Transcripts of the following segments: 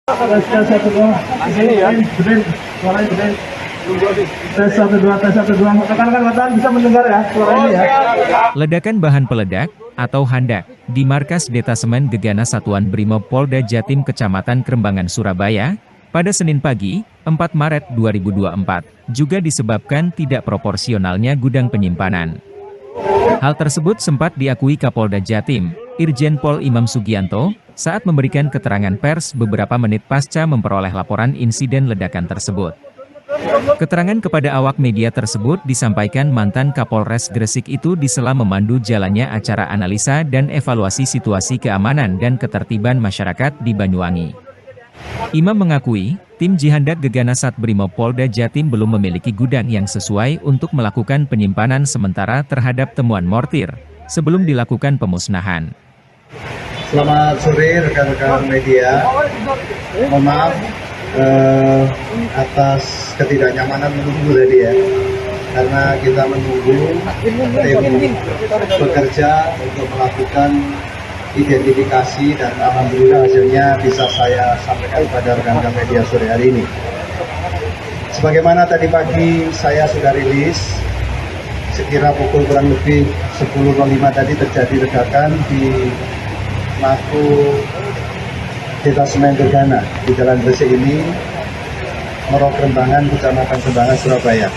Tes satu dua. Ini ya, bener. Suaranya bener. Tes satu dua, tes satu dua. Rekan-rekan bisa mendengar ya suara ini ya. Ledakan bahan peledak, atau handak, di markas Detasemen Gegana Satuan Brimob Polda Jatim Kecamatan Krembangan, Surabaya, pada Senin pagi, 4 Maret 2024, juga disebabkan tidak proporsionalnya gudang penyimpanan. Hal tersebut sempat diakui Kapolda Jatim, Irjen Pol Imam Sugianto, saat memberikan keterangan pers beberapa menit pasca memperoleh laporan insiden ledakan tersebut. Keterangan kepada awak media tersebut disampaikan mantan Kapolres Gresik itu di sela memandu jalannya acara analisa dan evaluasi situasi keamanan dan ketertiban masyarakat di Banyuwangi. Imam mengakui, tim Jihandak Gegana Sat Brimob Polda Jatim belum memiliki gudang yang sesuai untuk melakukan penyimpanan sementara terhadap temuan mortir, sebelum dilakukan pemusnahan. Selamat sore rekan-rekan media. Mohon maaf atas ketidaknyamanan menunggu tadi ya, karena kita menunggu tim bekerja untuk melakukan identifikasi dan alhamdulillah hasilnya bisa saya sampaikan kepada rekan-rekan media sore hari ini. Sebagaimana tadi pagi saya sudah rilis, sekira pukul kurang lebih 10.05 tadi terjadi ledakan di Mako Detasemen Gegana di Jalan Gresik ini, Moro Krembangan, Kecamatan Krembangan, Surabaya.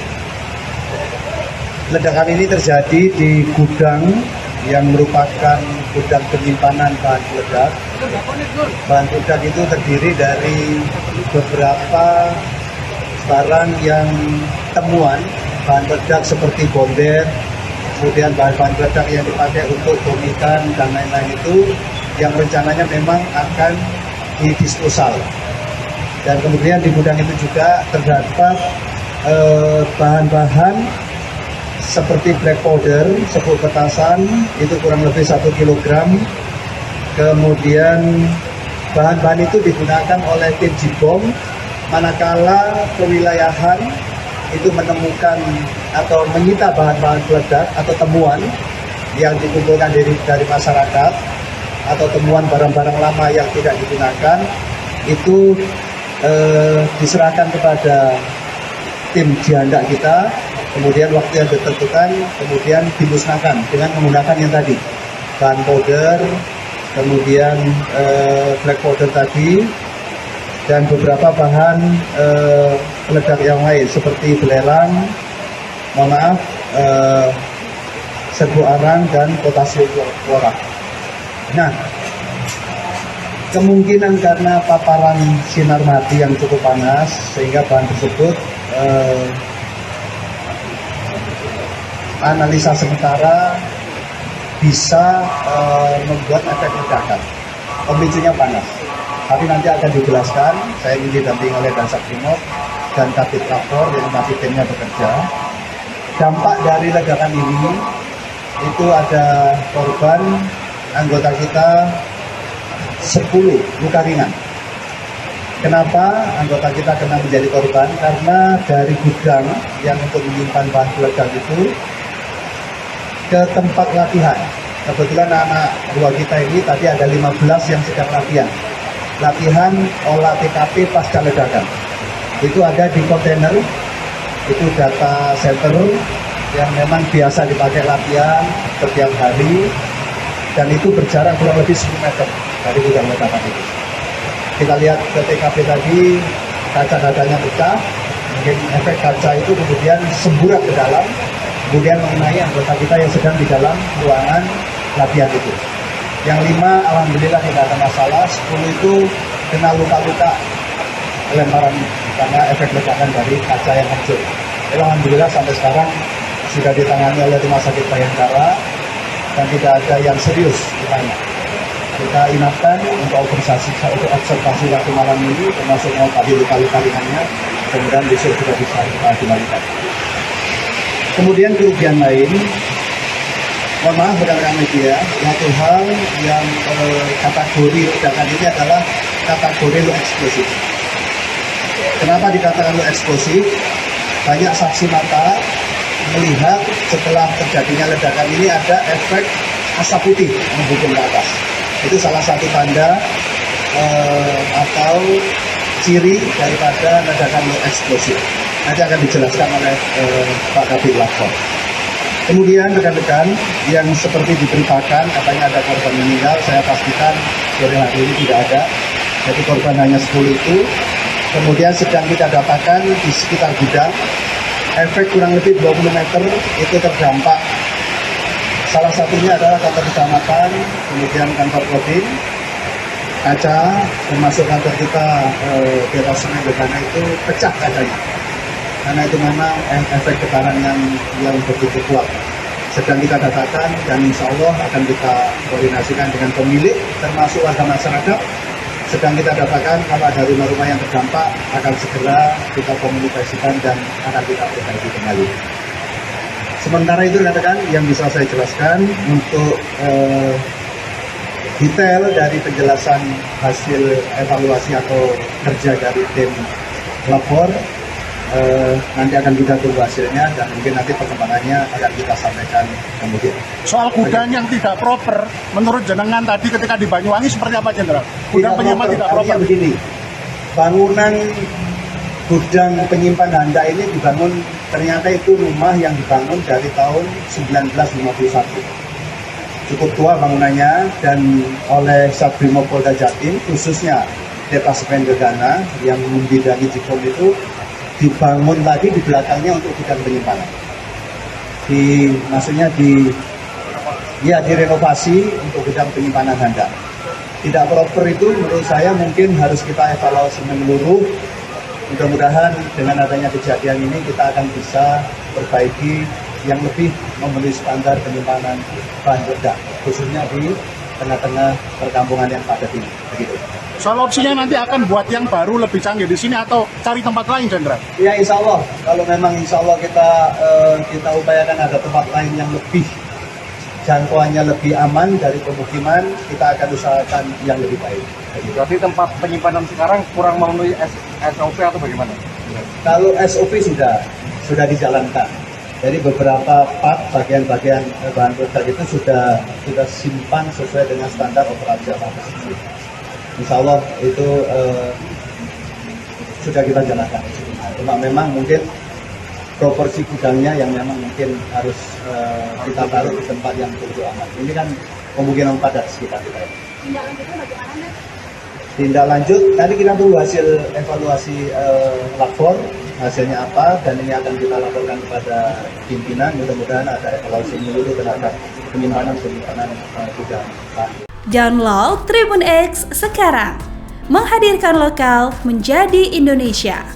Ledakan ini terjadi di gudang yang merupakan gudang penyimpanan bahan peledak. Bahan peledak itu terdiri dari beberapa barang yang temuan bahan peledak seperti bomber, kemudian bahan-bahan peledak yang dipakai untuk bom ikan dan lain-lain itu yang rencananya memang akan didisposal. Dan kemudian di gudang itu juga terdapat bahan-bahan seperti black powder, serbuk petasan, itu kurang lebih 1 kg. Kemudian bahan-bahan itu digunakan oleh tim Jibom manakala kewilayahan itu menemukan atau menyita bahan-bahan peledak atau temuan yang dikumpulkan dari masyarakat atau temuan barang-barang lama yang tidak digunakan, itu diserahkan kepada tim Jihandak kita. Kemudian waktu yang ditentukan, kemudian dimusnahkan dengan menggunakan yang tadi, bahan powder, kemudian black powder tadi, dan beberapa bahan peledak yang lain seperti belerang, serbuk arang, dan potasium klorat. Nah, kemungkinan karena paparan sinar mati yang cukup panas sehingga bahan tersebut analisa sementara bisa membuat efek ledakan. Pemicunya panas, tapi nanti akan dijelaskan. Saya ingin didampingi oleh Dasar Brimob dan Kabit Rapor yang masih timnya bekerja. Dampak dari ledakan ini itu ada korban anggota kita 10 luka ringan. Kenapa anggota kita kena menjadi korban? Karena dari gudang yang untuk menyimpan bahan peledak itu ke tempat latihan. Kebetulan anak buah kita ini tadi ada 15 yang sedang latihan. Latihan olah TKP pasca ledakan. Itu ada di kontainer, itu data center yang memang biasa dipakai latihan setiap hari, dan itu berjarak kurang lebih 10 meter dari gudang ledakan itu. Kita lihat ke TKP tadi, kaca-kacanya pecah, mungkin efek kaca itu kemudian semburat ke dalam, kemudian mengenai anggota kita yang sedang di dalam ruangan latihan itu. Yang 5 alhamdulillah tidak ada masalah, 10 itu kena luka-luka lemparan karena efek ledakan dari kaca yang hancur. Alhamdulillah sampai sekarang sudah ditangani oleh Rumah Sakit Bayangkara dan tidak ada yang serius ditanya. Kita inapkan untuk observasi waktu malam ini, termasuk tadi luka-luka ringannya, kemudian besok sudah bisa kita kembalikan. Kemudian kerugian lain, mohon maaf rekan-rekan media, satu hal yang kategori ledakan ini adalah kategori low eksplosif. Kenapa dikatakan low eksplosif? Banyak saksi mata melihat setelah terjadinya ledakan ini ada efek asap putih membubung ke atas. Itu salah satu tanda atau ciri daripada ledakan eksplosif. Nanti akan dijelaskan oleh Pak Kabid Lapor. Kemudian rekan-rekan yang seperti diberitakan katanya ada korban meninggal, saya pastikan sore hari ini tidak ada. Jadi korban hanya 10 itu. Kemudian sedang kita datakan di sekitar gudang, efek kurang lebih 20 meter itu terdampak. Salah satunya adalah kantor kecamatan, kemudian kantor kodim, kaca, termasuk kantor kita Deta Semen Gegana itu pecah kacanya. Karena itu memang efek getaran yang begitu kuat. Sedang kita datakan dan insya Allah akan kita koordinasikan dengan pemilik, termasuk warga masyarakat. Sedang kita datakan kalau ada rumah-rumah yang terdampak akan segera kita komunikasikan dan akan kita perbaiki kembali. Sementara itu rekan-rekan yang bisa saya jelaskan untuk detail dari penjelasan hasil evaluasi atau kerja dari tim lapor. Nanti akan kita tunggu hasilnya dan mungkin nanti perkembangannya akan kita sampaikan kemudian. Soal gudang yang tidak proper, menurut jenengan tadi ketika di Banyuwangi seperti apa, Jenderal? Gudang penyimpan tidak proper. Begini, bangunan gudang penyimpan handak ini dibangun, ternyata itu rumah yang dibangun dari tahun 1951. Cukup tua bangunannya dan oleh Sabrimob Polda Jatim, khususnya Detasemen Gegana yang membidangi Jikom itu dibangun lagi di belakangnya untuk gudang penyimpanan. Maksudnya direnovasi untuk gudang penyimpanan handak. Tidak proper itu menurut saya mungkin harus kita evaluasi menyeluruh. Mudah-mudahan dengan adanya kejadian ini kita akan bisa perbaiki yang lebih memenuhi standar penyimpanan bahan peledak, khususnya di tengah-tengah perkampungan yang padat ini. Begitu. Soal opsinya nanti akan buat yang baru lebih canggih di sini atau cari tempat lain, Jenderal? Ya insya Allah, kalau memang insya Allah kita upayakan ada tempat lain yang lebih jangkauannya lebih aman dari pemukiman, kita akan usahakan yang lebih baik. Berarti tempat penyimpanan sekarang kurang memenuhi SOP atau bagaimana? Kalau SOP sudah dijalankan. Jadi beberapa part bagian-bagian bahan peledak itu sudah simpan sesuai dengan standar operasi apa-apa. Insya Allah itu sudah kita jalankan. Cuma memang mungkin proporsi gudangnya yang memang mungkin harus kita taruh di tempat yang cukup aman. Ini kan kemungkinan padat sekitar kita. Tindak lanjutnya bagaimana? Tindak lanjut, nanti kita tunggu hasil evaluasi lapor, hasilnya apa, dan ini akan kita laporkan kepada pimpinan. Mudah-mudahan ada evaluasi menyeluruh terhadap penyimpanan gudang. Download Tribun X sekarang, menghadirkan lokal menjadi Indonesia.